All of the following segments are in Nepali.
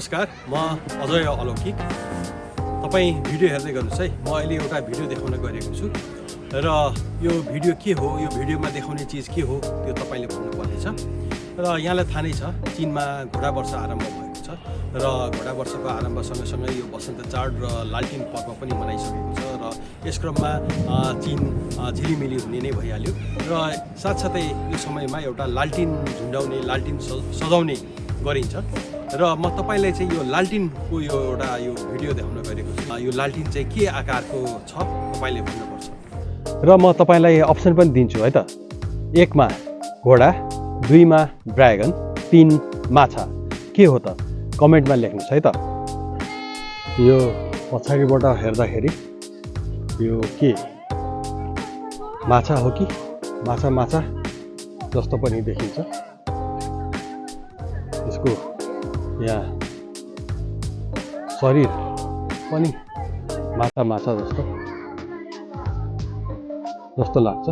नमस्कार, म अजय अलौकिक। तपाईँ भिडियो हेर्दै गर्नुहोस् है। म अहिले एउटा भिडियो देखाउन गएको छु र यो भिडियो के हो, यो भिडियोमा देखाउने चिज के हो त्यो तपाईँले भन्नुपर्नेछ। र यहाँलाई थाहा नै छ, चीनमा घोडा वर्ष आरम्भ भएको छ र घोडा वर्षको आरम्भ सँगसँगै यो बसन्त चाड र लालटिन पर्व पनि मनाइसकेको छ र यस क्रममा चीन झिलिमिली हुने नै भइहाल्यो र साथसाथै यो समयमा एउटा लालटिन झुन्डाउने, लालटिन सजाउने गरिन्छ र म तपाईलाई चाहिँ यो लालटिनको यो एउटा यो भिडियो देखाउन गएको छु। यो लालटिन चाहिँ के आकारको छ तपाईले भन्नुपर्छ र म तपाईलाई अप्सन पनि दिन्छु है त। 1 मा घोडा, 2 मा ड्रागन, 3 माछा। के हो त कमेन्टमा लेख्नुस् है त। यो पछाडिबाट हेर्दाखेरि यो के माछा हो कि माछा जस्तो पनि देखिन्छ। यसको यहाँ शरीर पनि माछा जस्तो लाग्छ।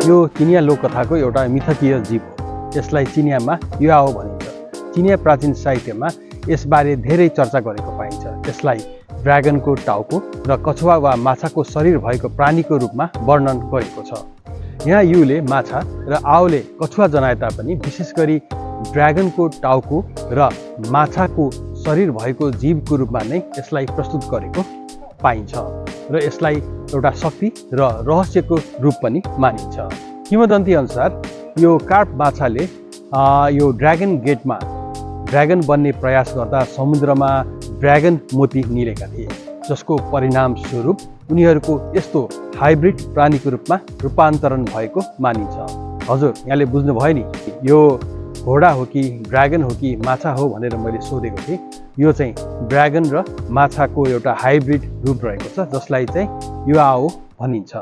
यो चिनिया लोककथाको एउटा मिथकीय जीव हो। यसलाई चिनियामा युआओ भनिन्छ। चिनिया प्राचीन साहित्यमा यसबारे धेरै चर्चा गरेको पाइन्छ। यसलाई ड्रागनको टाउको र कछुवा वा माछाको शरीर भएको प्राणीको रूपमा वर्णन गरेको छ। यहाँ युले माछा र आओले कछुवा जनाए तापनि विशेष गरी ड्रागनको टाउको र माछाको शरीर भएको जीवको रूपमा नै यसलाई प्रस्तुत गरेको पाइन्छ र यसलाई एउटा शक्ति र रहस्यको रूप पनि मानिन्छ। किंवदन्ती अनुसार यो कार्प माछाले यो ड्रागन गेटमा ड्रागन बन्ने प्रयास गर्दा समुद्रमा ड्रागन मोती निलेका थिए, जसको परिणाम स्वरूप उनीहरूको यस्तो हाइब्रिड प्राणीको रूपमा रूपान्तरण भएको मानिन्छ। हजुर, यहाँले बुझ्नुभयो नि, यो घोडा हो कि ड्रागन हो कि माछा हो भनेर मैले सोधेको थिएँ। यो चाहिँ ड्रागन र माछाको एउटा हाइब्रिड रूप रहेको छ, जसलाई चाहिँ युआओ भनिन्छ।